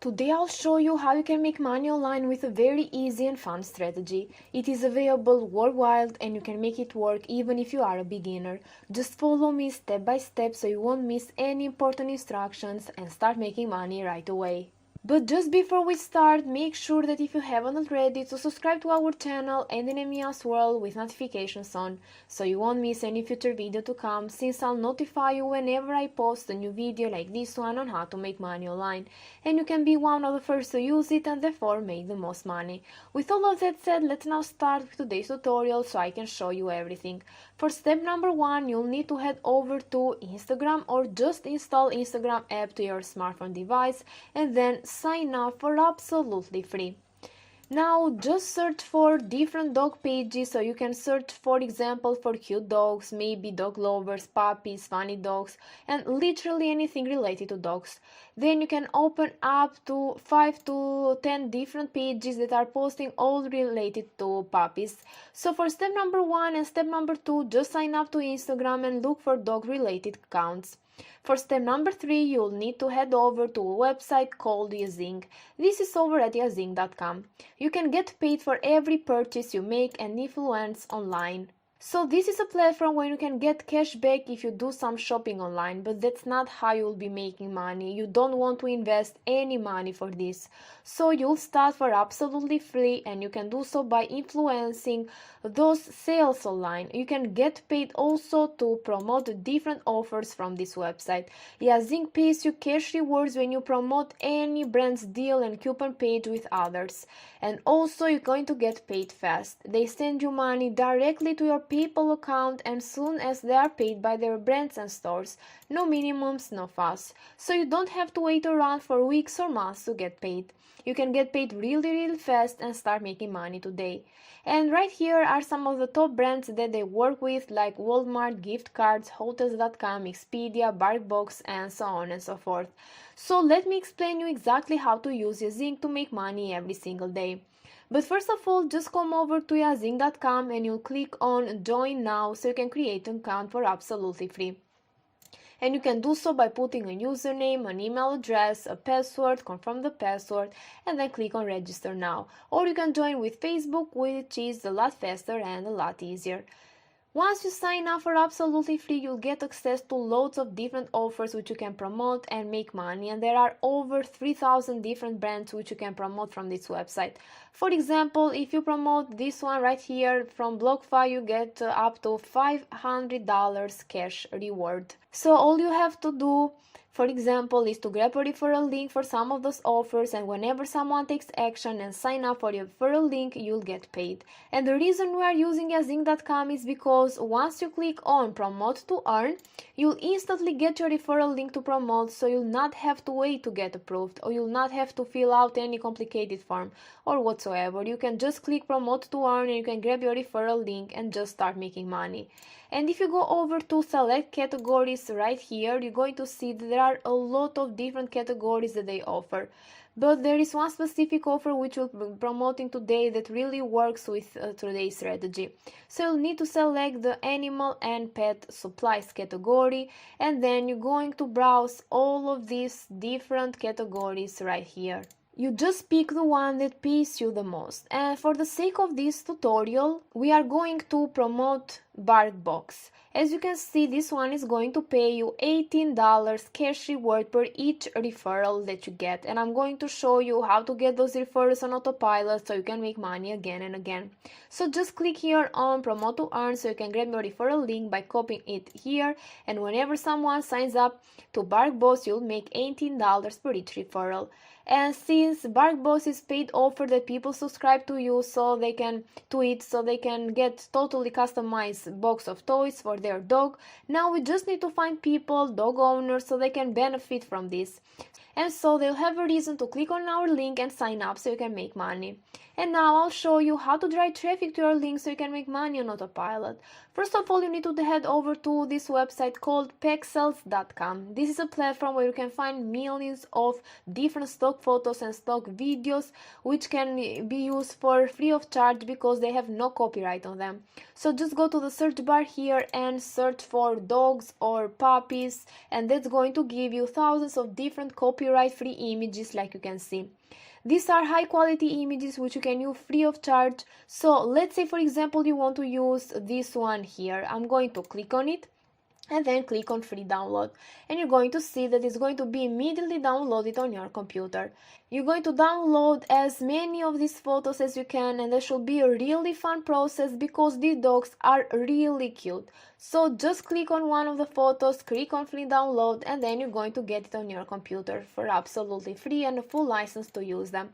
Today I'll show you how you can make money online with a very easy and fun strategy. It is available worldwide and you can make it work even if you are a beginner. Just follow me step by step so you won't miss any important instructions and start making money right away. But just before we start, make sure that if you haven't already to subscribe to our channel and enemy us world with notifications on, so you won't miss any future video to come, since I'll notify you whenever I post a new video like this one on how to make money online, and you can be one of the first to use it and therefore make the most money. With all of that said, let's now start with today's tutorial so I can show you everything. For step number 1, you'll need to head over to Instagram or just install Instagram app to your smartphone device and then sign up for absolutely free. Now just search for different dog pages, so you can search for example for cute dogs, maybe dog lovers, puppies, funny dogs, and literally anything related to dogs. Then you can open up to 5 to 10 different pages that are posting all related to puppies. So for step number 1 and step number 2, just sign up to Instagram and look for dog related accounts. For step number 3, you'll need to head over to a website called Yazing. This is over at yazing.com. You can get paid for every purchase you make and influence online. So this is a platform where you can get cash back if you do some shopping online, but that's not how you'll be making money. You don't want to invest any money for this. So you'll start for absolutely free and you can do so by influencing those sales online. You can get paid also to promote different offers from this website. Yazing pays you cash rewards when you promote any brand's deal and coupon page with others. And also you're going to get paid fast. They send you money directly to your PayPal account and soon as they are paid by their brands and stores. No minimums, no fuss. So you don't have to wait around for weeks or months to get paid. You can get paid really fast and start making money today. And right here are some of the top brands that they work with, like Walmart, gift cards, hotels.com, Expedia, BarkBox, and so on and so forth. So let me explain you exactly how to use Yazing to make money every single day. But first of all, just come over to yazing.com and you'll click on join now so you can create an account for absolutely free. And you can do so by putting a username, an email address, a password, confirm the password, and then click on register now. Or you can join with Facebook, which is a lot faster and a lot easier. Once you sign up for absolutely free, you'll get access to loads of different offers which you can promote and make money, and there are over 3,000 different brands which you can promote from this website. For example, if you promote this one right here from BlockFi, you get up to $500 cash reward. So all you have to do, for example, is to grab a referral link for some of those offers, and whenever someone takes action and sign up for your referral link, you'll get paid. And the reason we are using yazing.com is because once you click on promote to earn, you'll instantly get your referral link to promote, so you'll not have to wait to get approved, or you'll not have to fill out any complicated form or whatsoever. You can just click promote to earn and you can grab your referral link and just start making money. And if you go over to select categories right here, you're going to see that there are a lot of different categories that they offer. But there is one specific offer which we'll be promoting today that really works with today's strategy. So you'll need to select the animal and pet supplies category, and then you're going to browse all of these different categories right here. You just pick the one that pays you the most. And for the sake of this tutorial, we are going to promote BarkBox. As you can see, this one is going to pay you $18 cash reward per each referral that you get. And I'm going to show you how to get those referrals on autopilot so you can make money again and again. So just click here on promote to earn so you can grab your referral link by copying it here. And whenever someone signs up to BarkBox, you'll make $18 per each referral. And since BarkBox is paid offer that people subscribe to you so they can get totally customized box of toys for their dog, now we just need to find people, dog owners, so they can benefit from this. And so they'll have a reason to click on our link and sign up so you can make money. And now I'll show you how to drive traffic to your link so you can make money on autopilot. First of all, you need to head over to this website called pexels.com. This is a platform where you can find millions of different stock photos and stock videos which can be used for free of charge because they have no copyright on them. So just go to the search bar here and search for dogs or puppies, and that's going to give you thousands of different copyrights copyright-free images, like you can see. These are high quality images which you can use free of charge. So let's say, for example, you want to use this one here. I'm going to click on it and then click on free download, and you're going to see that it's going to be immediately downloaded on your computer. You're going to download as many of these photos as you can, and that should be a really fun process because these dogs are really cute. So just click on one of the photos, click on free download, and then you're going to get it on your computer for absolutely free and a full license to use them.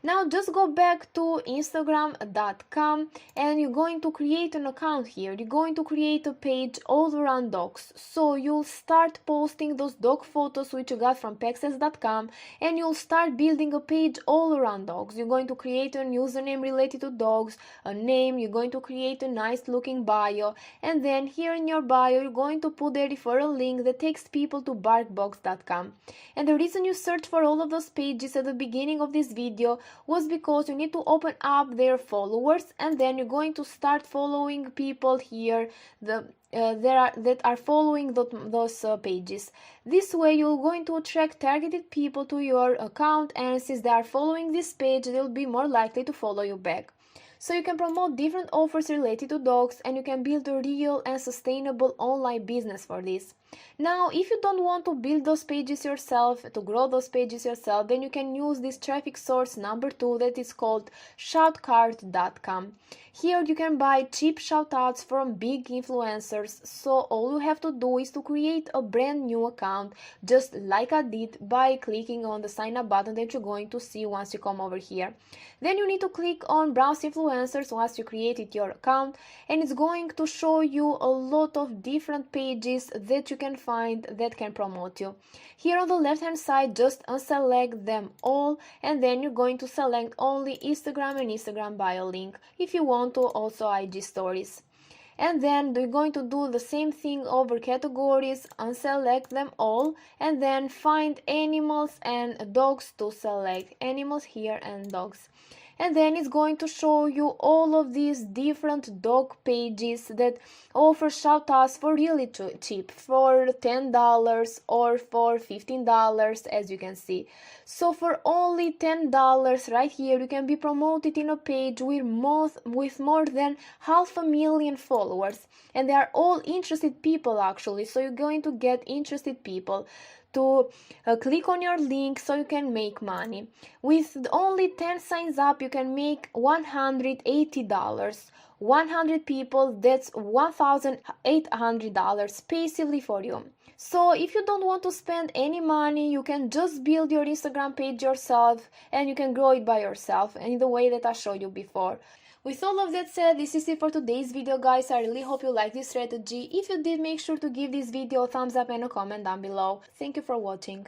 Now just go back to Instagram.com and you're going to create an account here. You're going to create a page all around dogs. So you'll start posting those dog photos which you got from Pexels.com, and you'll start building a page all around dogs. You're going to create a username related to dogs, a name, you're going to create a nice looking bio, and then here in your bio you're going to put a referral link that takes people to barkbox.com. And the reason you search for all of those pages at the beginning of this video was because you need to open up their followers, and then you're going to start following people here that are following those pages. This way you're going to attract targeted people to your account, and since they are following this page, they'll be more likely to follow you back. So you can promote different offers related to dogs, and you can build a real and sustainable online business for this. Now, if you don't want to build those pages yourself, to grow those pages yourself, then you can use this traffic source number 2 that is called Shoutcart.com. Here you can buy cheap shoutouts from big influencers, so all you have to do is to create a brand new account, just like I did, by clicking on the sign up button that you're going to see once you come over here. Then you need to click on browse influencers once you created your account, and it's going to show you a lot of different pages that you can find that can promote you. Here on the left hand side, just unselect them all, and then you're going to select only Instagram and Instagram bio link. If you want to, also IG stories. And then you're going to do the same thing over categories, unselect them all, and then find animals and dogs to select. Animals here and dogs. And then it's going to show you all of these different dog pages that offer shoutouts for really cheap, for $10 or for $15, as you can see. So for only $10 right here, you can be promoted in a page with more than 500,000 followers, and they are all interested people actually. So you're going to get interested people to click on your link so you can make money. With only 10 signs up, you can make $180. 100 people, that's $1,800 passively for you. So if you don't want to spend any money, you can just build your Instagram page yourself, and you can grow it by yourself in the way that I showed you before. With all of that said, this is it for today's video, guys. I really hope you like this strategy. If you did, make sure to give this video a thumbs up and a comment down below. Thank you for watching.